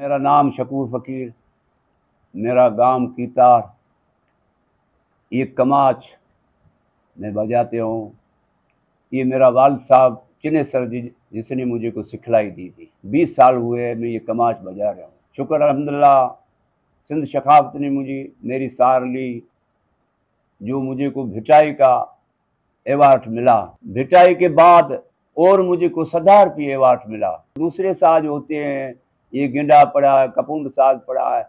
मेरा नाम शकूर फ़कीर, मेरा गांव कीतार। ये कमाच मैं बजाते हूँ। ये मेरा वालिद साहब चिने सर जी जिसने मुझे को सिखलाई दी थी। 20 साल हुए मैं ये कमाच बजा रहा हूँ। शुक्र अल्हम्दुलिल्लाह सिंध सखावत ने मुझे मेरी सार ली, जो मुझे को भिटाई का अवार्ड मिला। भिटाई के बाद और मुझे को सदार पी अवार्ड मिला। दूसरे साज होते हैं, ये गिंडा पड़ा है, कपूंड साज पड़ा है,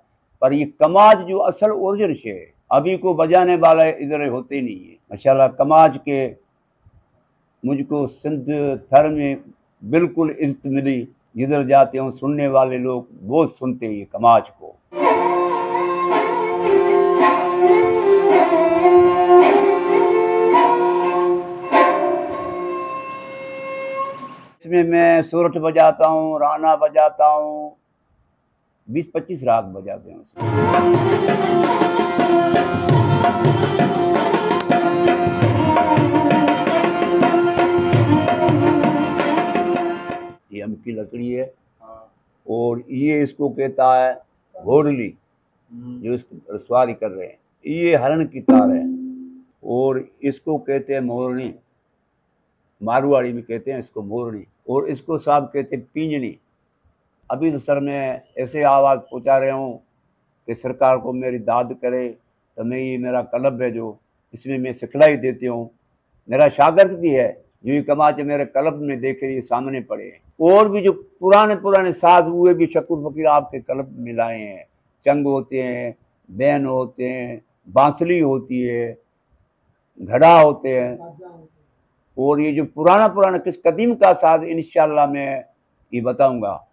पर ये कमाज जो असल ओरिजिन से है, अभी को बजाने वाला इधर होते नहीं है। माशाल्लाह कमाज के मुझको सिंध थर में बिल्कुल इज्जत मिली। जिधर जाते हूँ सुनने वाले लोग बहुत सुनते हैं ये कमाज को। इसमें मैं सूरत बजाता हूँ, राना बजाता हूँ, 20-25 राग बजाते हैं उसमें। ये आम की लकड़ी है और ये इसको कहता है घोड़ली, जो इसको सवारी कर रहे हैं। ये हरण की तार है और इसको कहते हैं मोरनी, मारवाड़ी में कहते हैं इसको मोरनी, और इसको साहब कहते हैं पींजनी। अभी तो सर मैं ऐसे आवाज़ पहुँचा रहा हूँ कि सरकार को मेरी दाद करे। तो मैं ये मेरा क्लब है जो इसमें मैं सिखलाई देती हूँ। मेरा शागिर्द भी है जो ये कमाच मेरे क्लब में देखे ये सामने पड़े हैं। और भी जो पुराने पुराने साज हुए भी शकूर फ़कीर आपके क्लब में लाए हैं। चंग होते हैं, बैन होते हैं, बांसुरी होती है, घड़ा होते हैं, और ये जो पुराना पुराना किस कदीम का साज इंशाअल्लाह मैं ये बताऊंगा।